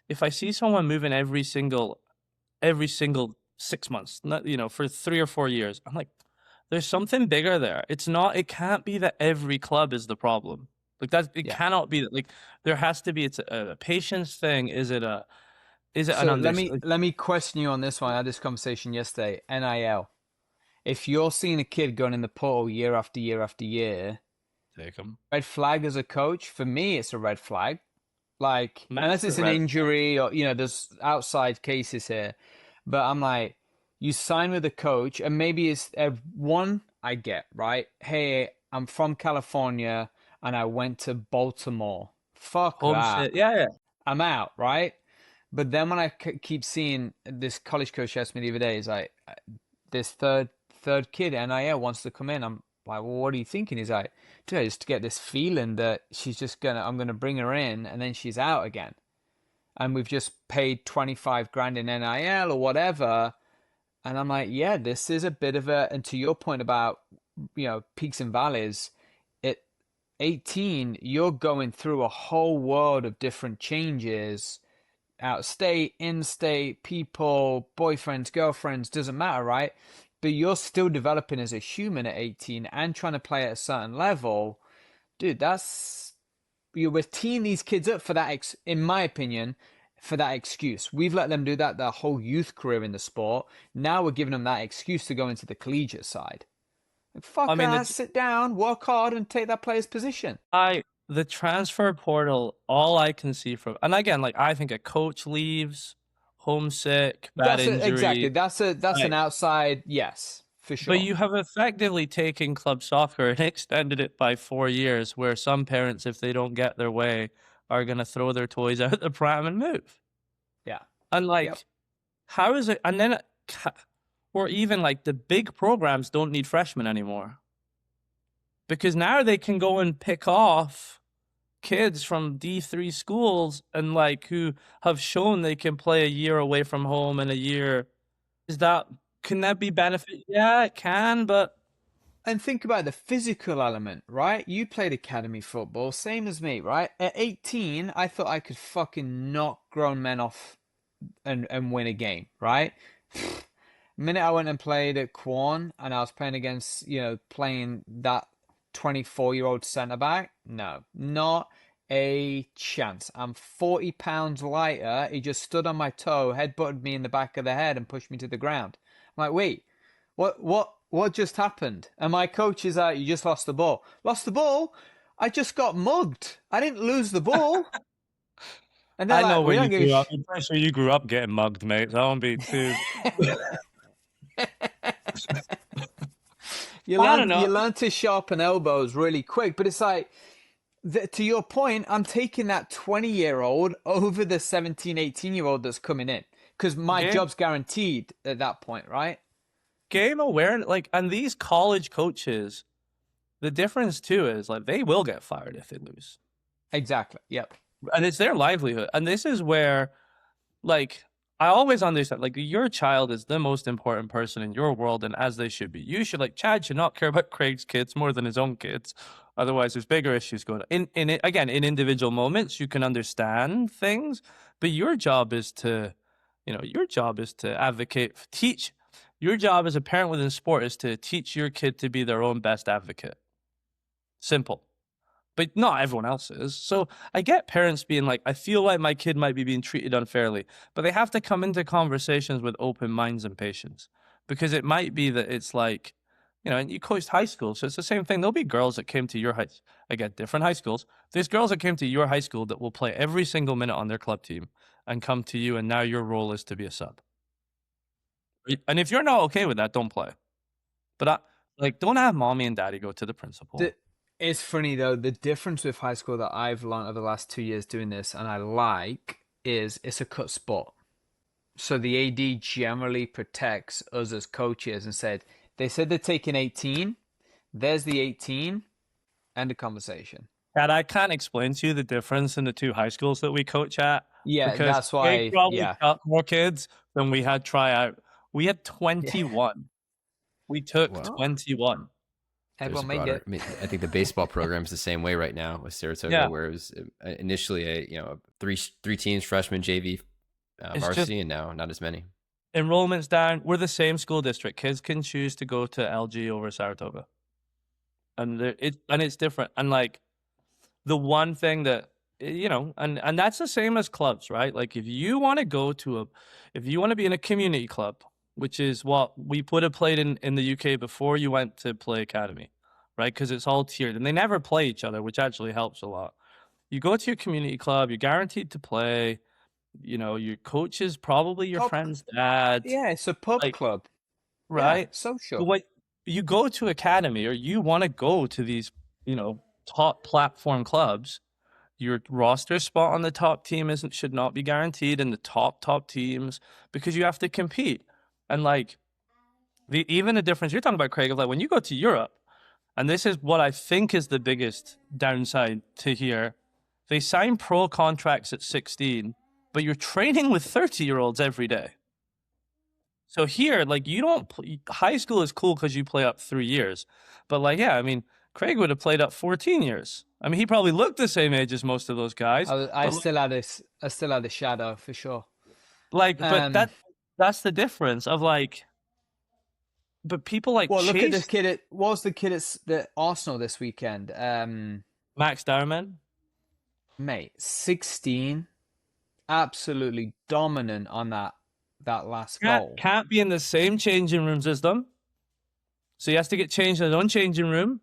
if I see someone moving every single 6 months, not, for 3 or 4 years, I'm like, there's something bigger there. It can't be that every club is the problem. Like it Yeah. cannot be that. Like there has to be, it's a patience thing. Is it an So understanding? let me question you on this one. I had this conversation yesterday. NIL. If you're seeing a kid going in the portal year after year after year, Take them. red flag as a coach, for me, it's a red flag. Like, unless it's Massive an red. injury or, there's outside cases here. But I'm like, you sign with a coach, and maybe it's one I get, right? Hey, I'm from California and I went to Baltimore. Fuck Home that. shit. Yeah, yeah. I'm out, right? But then when I keep seeing this college coach asked me the other day, is like, this third kid, NIL, wants to come in. I'm like, well, what are you thinking? He's like, dude, I just get this feeling that I'm gonna bring her in and then she's out again. And we've just paid 25 grand in NIL or whatever. And I'm like, yeah, this is a bit of and to your point about, peaks and valleys, at 18, you're going through a whole world of different changes, out of state, in state, people, boyfriends, girlfriends, doesn't matter, right? But you're still developing as a human at 18 and trying to play at a certain level. Dude, we're teeing these kids up for that, in my opinion, for that excuse. We've let them do that their whole youth career in the sport. Now we're giving them that excuse to go into the collegiate side. Fuck that, sit down, work hard, and take that player's position. The transfer portal, all I can see from, and again, like I think a coach leaves, homesick, bad injury. Exactly. That's an outside, yes, for sure. But you have effectively taken club soccer and extended it by 4 years, where some parents, if they don't get their way, are going to throw their toys out the pram and move. Yeah. And like, Yep. how is it? And then, or even like the big programs don't need freshmen anymore. Because now they can go and pick off kids from D3 schools and like who have shown they can play a year away from home and a year. Can that be benefit? Yeah, it can, but. And think about the physical element, right? You played academy football, same as me, right? At 18, I thought I could fucking knock grown men off and win a game, right? The minute I went and played at Quorn and I was playing against, playing that 24-year-old centre back, no, not a chance. I'm 40 pounds lighter. He just stood on my toe, headbutted me in the back of the head, and pushed me to the ground. I'm like, wait, what just happened? And my coach is like, you just lost the ball. Lost the ball? I just got mugged. I didn't lose the ball. And I know where you grew up. I'm pretty sure you grew up getting mugged, mate. So I won't be too. You learn to sharpen elbows really quick, but it's like, to your point, I'm taking that 20-year-old over the 17, 18-year-old that's coming in because my job's guaranteed at that point, right? game awareness, like, and these college coaches, the difference too is like they will get fired if they lose. Exactly. Yep. And it's their livelihood. And this is where, like, I always understand, like, your child is the most important person in your world, and as they should be. You should, like, Chad should not care about Craig's kids more than his own kids. Otherwise, there's bigger issues going on. Again, in individual moments, you can understand things, but your job is to, your job is to advocate, teach. Your job as a parent within sport is to teach your kid to be their own best advocate. Simple. But not everyone else is. So I get parents being like, I feel like my kid might be being treated unfairly, but they have to come into conversations with open minds and patience, because it might be that it's like, and you coached high school, so it's the same thing. There'll be girls that came to your again, different high schools. There's girls that came to your high school that will play every single minute on their club team and come to you, and now your role is to be a sub. And if you're not okay with that, don't play. But don't have mommy and daddy go to the principal. It's funny though, the difference with high school that I've learned over the last 2 years doing this, and I like, is it's a cut sport. So the AD generally protects us as coaches and they said they're taking 18. There's the 18. End of conversation. And I can't explain to you the difference in the two high schools that we coach at. Yeah, that's why. They probably got more kids than we had tryout. We had 21. Yeah. We took 21. Everyone made it. I think the baseball program's the same way right now with Saratoga, where it was initially three teams, freshman, JV, varsity, and now not as many. Enrollment's down. We're the same school district. Kids can choose to go to LG over Saratoga, and it's different. And like the one thing that and that's the same as clubs, right? Like if you want to be in a community club, which is what we would have played in the UK before you went to play academy, right? Because it's all tiered and they never play each other, which actually helps a lot. You go to your community club, you're guaranteed to play. Your coach is probably your friend's dad. Yeah, it's a pub club, right? Yeah, social. But when you go to academy or you want to go to these, top platform clubs, your roster spot on the top team should not be guaranteed in the top teams, because you have to compete. And like even the difference you're talking about, Craig, of like when you go to Europe, and this is what I think is the biggest downside to here, they sign pro contracts at 16, but you're training with 30-year-olds every day. So here, like high school is cool because you play up 3 years, but Craig would have played up 14 years. I mean, he probably looked the same age as most of those guys. I still had a shadow for sure. But that's the difference of but people like. Well, Chase, look at this kid. What was the kid at Arsenal this weekend? Max Darman. Mate, 16, absolutely dominant on that last goal. Can't be in the same changing rooms as them, so he has to get changed in his own changing room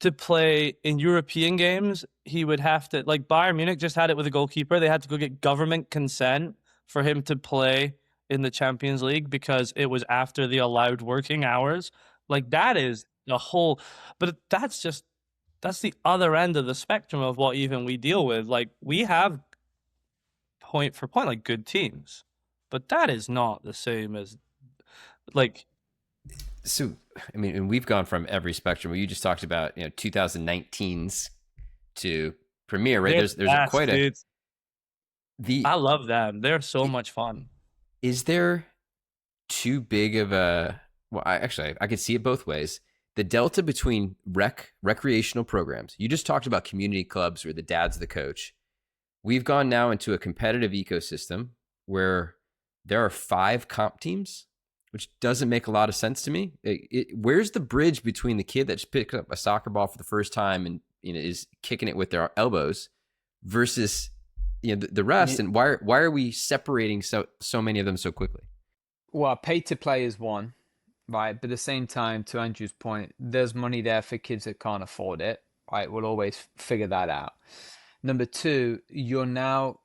to play in European games. He would have to, like Bayern Munich just had it with a goalkeeper. They had to go get government consent for him to play in the Champions League because it was after the allowed working hours. Like that is the whole, but that's the other end of the spectrum of what even we deal with. Like we have point for point, like good teams, but that is not the same as like. So, I mean, and we've gone from every spectrum. You just talked about 2019s to Premier, right? There's quite a. I love them. They're so much fun. Is there too big of a? Well, I could see it both ways. The delta between recreational programs. You just talked about community clubs where the dad's the coach. We've gone now into a competitive ecosystem where there are 5 comp teams, which doesn't make a lot of sense to me. Where's the bridge between the kid that just picked up a soccer ball for the first time and is kicking it with their elbows versus the rest? And why are we separating so many of them so quickly? Well, pay to play is one, right? But at the same time, to Andrew's point, there's money there for kids that can't afford it, right? We'll always figure that out. Number 2, you're now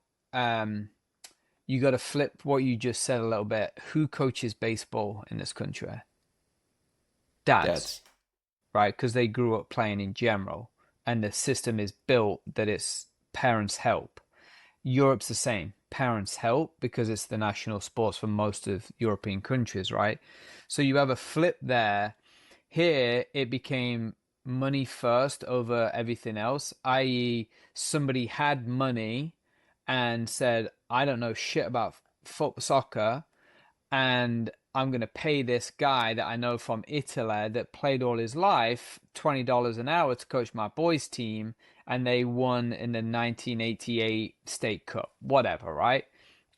you got to flip what you just said a little bit. Who coaches baseball in this country? Dads. Right? Because they grew up playing in general, and the system is built that it's parents' help. Europe's the same. Parents help because it's the national sports for most of European countries, right? So you have a flip there. Here, it became money first over everything else, i.e., somebody had money and said, I don't know shit about soccer, and I'm going to pay this guy that I know from Italy that played all his life $20 an hour to coach my boys' team, and they won in the 1988 State Cup, whatever, right?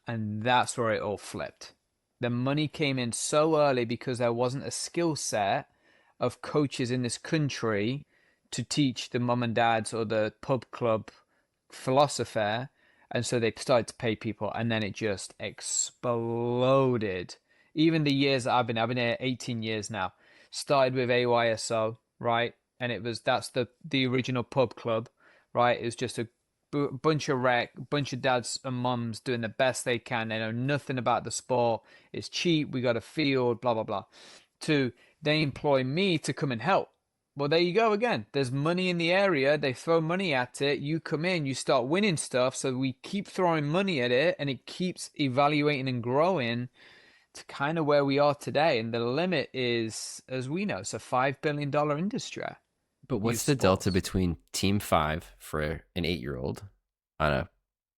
And that's where it all flipped. The money came in so early because there wasn't a skill set of coaches in this country to teach the mum and dads or the pub club philosopher. And so they started to pay people, and then it just exploded. Even the years that I've been here 18 years now, started with AYSO, right? And that's the original pub club, right? It was just a bunch of dads and mums doing the best they can. They know nothing about the sport. It's cheap. We got a field, blah, blah, blah. To they employ me to come and help. Well, there you go again. There's money in the area. They throw money at it. You come in, you start winning stuff. So we keep throwing money at it, and it keeps evaluating and growing to kind of where we are today. And the limit is, as we know, it's a $5 billion industry. But what's the delta between Team 5 for an 8-year-old on a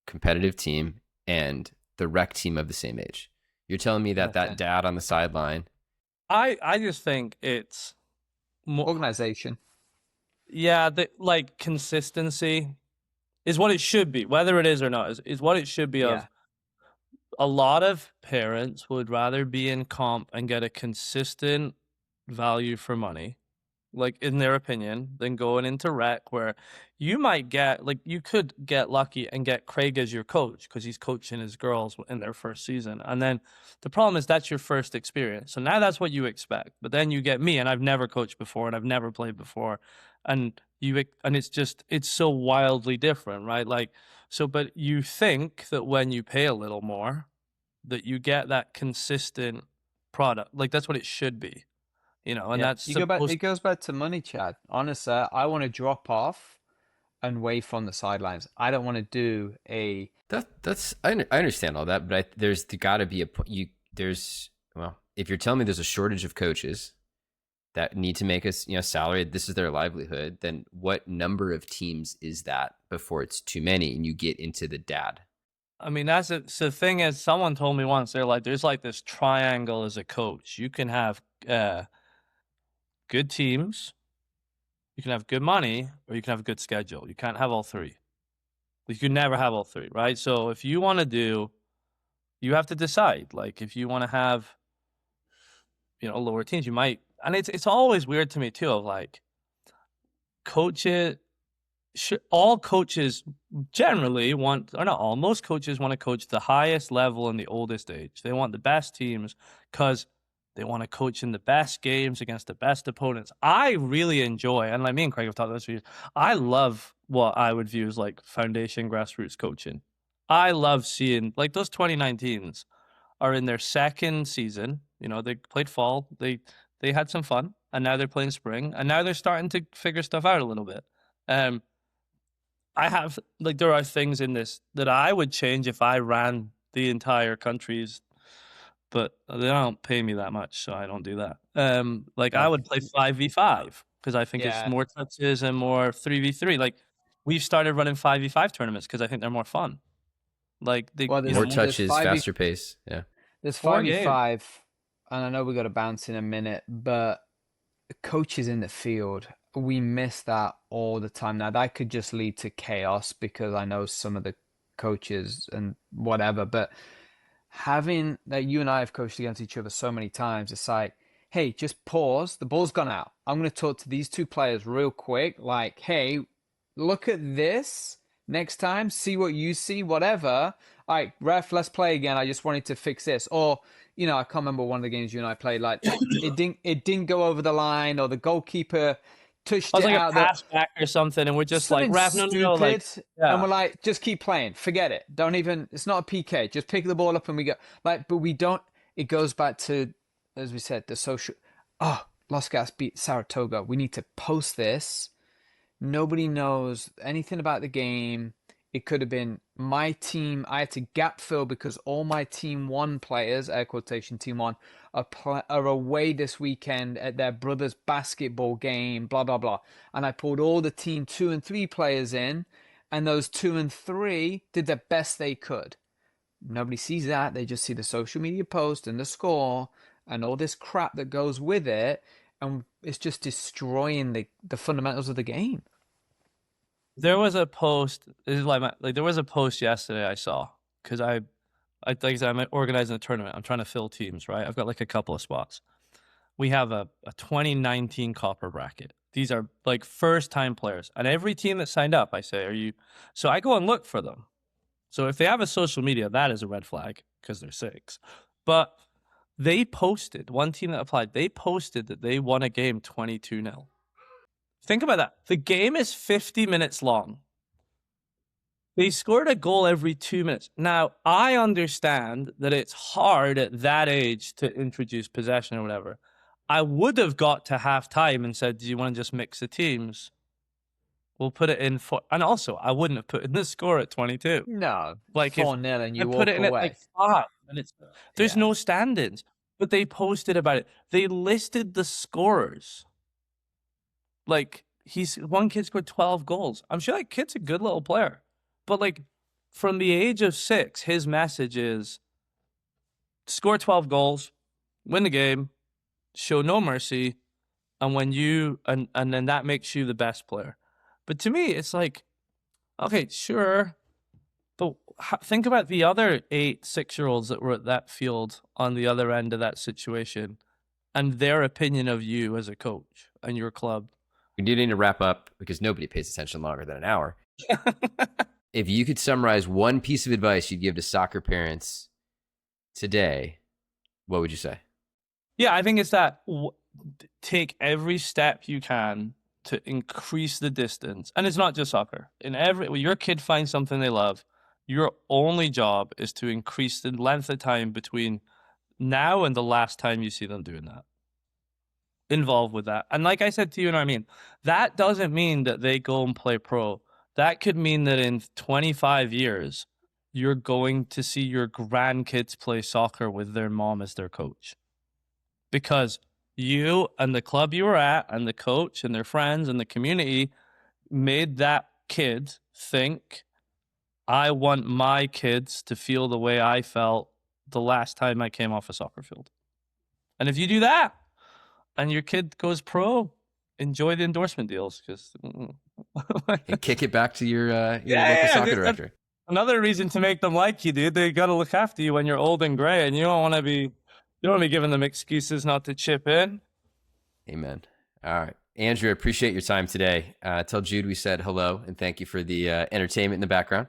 competitive team and the rec team of the same age? You're telling me that that dad on the sideline. I just think it's more organization. Yeah, like consistency is what it should be. Whether it is or not is what it should be. Yeah. Of a lot of parents would rather be in comp and get a consistent value for money, like in their opinion, than going into rec where you might get, like, you could get lucky and get Craig as your coach because he's coaching his girls in their first season. And then the problem is that's your first experience. So now that's what you expect. But then you get me, and I've never coached before and I've never played before. And it's so wildly different, right? Like, so, but you think that when you pay a little more, that you get that consistent product. Like, that's what it should be. And that's it goes back to money, Chad. Honestly, I want to drop off and wave from the sidelines. I don't want to do a. I understand all that, but there's got to be if you're telling me there's a shortage of coaches that need to make us salary, this is their livelihood, then what number of teams is that before it's too many and you get into the dad? I mean, so the thing is, someone told me once, they're like, there's like this triangle as a coach. You can have good teams, you can have good money, or you can have a good schedule. You can't have all three. You can never have all three, right? So if you want to you have to decide. Like, if you want to have, lower teams, you might. And it's always weird to me too, of like, all coaches generally want, or not all, most coaches want to coach the highest level in the oldest age. They want the best teams because they want to coach in the best games against the best opponents. I really enjoy, and like me and Craig have talked about this for years, I love what I would view as like foundation grassroots coaching. I love seeing, like, those 2019s are in their second season. They played fall, they had some fun, and now they're playing spring, and now they're starting to figure stuff out a little bit. There are things in this that I would change if I ran the entire country's, but they don't pay me that much, so I don't do that. I would play 5v5 because I think it's more touches and more 3v3. Like, we've started running 5v5 tournaments because I think they're more fun. Like, more touches, faster pace. Yeah, there's 5v5, and I know we got to bounce in a minute, but coaches in the field, we miss that all the time. Now, that could just lead to chaos because I know some of the coaches and whatever, but having that, you and I have coached against each other so many times, it's like, hey, just pause. The ball's gone out. I'm going to talk to these two players real quick. Like, hey, look at this next time. See what you see, whatever. All right, ref, let's play again. I just wanted to fix this. Or, I can't remember one of the games you and I played. Like, it didn't go over the line, or the goalkeeper touched it out. Like a pass back or something, and we're just like, ref, no, and we're like, just keep playing. Forget it. Don't even. It's not a PK. Just pick the ball up and we go. Like, but we don't. It goes back to, as we said, the social. Oh, Los Gas beat Saratoga. We need to post this. Nobody knows anything about the game. It could have been my team, I had to gap fill because all my team one players, air quotation team one, are away this weekend at their brother's basketball game, blah, blah, blah. And I pulled all the team 2 and 3 players in, and those 2 and 3 did the best they could. Nobody sees that. They just see the social media post and the score and all this crap that goes with it. And it's just destroying the fundamentals of the game. There was a post. This is like there was a post yesterday I saw because I like I said, I'm organizing a tournament. I'm trying to fill teams, right? I've got like a couple of spots. We have a 2019 copper bracket. These are like first time players, and every team that signed up, I say, "Are you?" So I go and look for them. So if they have a social media, that is a red flag because they're 6. But they posted, one team that applied, they posted that they won a game 22-0. Think about that. The game is 50 minutes long. They scored a goal every 2 minutes. Now, I understand that it's hard at that age to introduce possession or whatever. I would have got to halftime and said, do you want to just mix the teams? We'll put it in for, and also I wouldn't have put in the score at 22. No, like 4-0 and you I walk put it in away. at like 5, and there's Yeah. no stand-ins. But they posted about it. They listed the scorers. Like one kid scored 12 goals. I'm sure that kid's a good little player, but like from the age of 6, his message is score 12 goals, win the game, show no mercy, and when you and then that makes you the best player. But to me, it's like, okay, sure, but think about the other 8 6-year-olds that were at that field on the other end of that situation, and their opinion of you as a coach and your club. We do need to wrap up because nobody pays attention longer than an hour. If you could summarize one piece of advice you'd give to soccer parents today, what would you say? Yeah, I think it's that take every step you can to increase the distance. And it's not just soccer. When your kid finds something they love, your only job is to increase the length of time between now and the last time you see them doing that. Involved with that. And like I said to you, and I mean, that doesn't mean that they go and play pro. That could mean that in 25 years, you're going to see your grandkids play soccer with their mom as their coach. Because you and the club you were at and the coach and their friends and the community made that kid think, I want my kids to feel the way I felt the last time I came off a soccer field. And if you do that and your kid goes pro, enjoy the endorsement deals. And kick it back to your local soccer director. Another reason to make them like you, dude. They got to look after you when you're old and gray, and you don't want to be giving them excuses not to chip in. Amen. All right. Andrew, I appreciate your time today. Tell Jude we said hello and thank you for the entertainment in the background.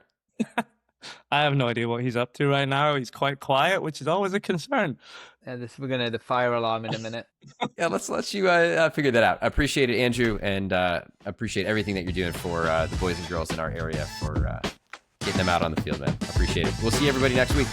I have no idea what he's up to right now. He's quite quiet, which is always a concern. We're going to have the fire alarm in a minute. Yeah, let's let you figure that out. I appreciate it, Andrew, and appreciate everything that you're doing for the boys and girls in our area for getting them out on the field, man. I appreciate it. We'll see everybody next week.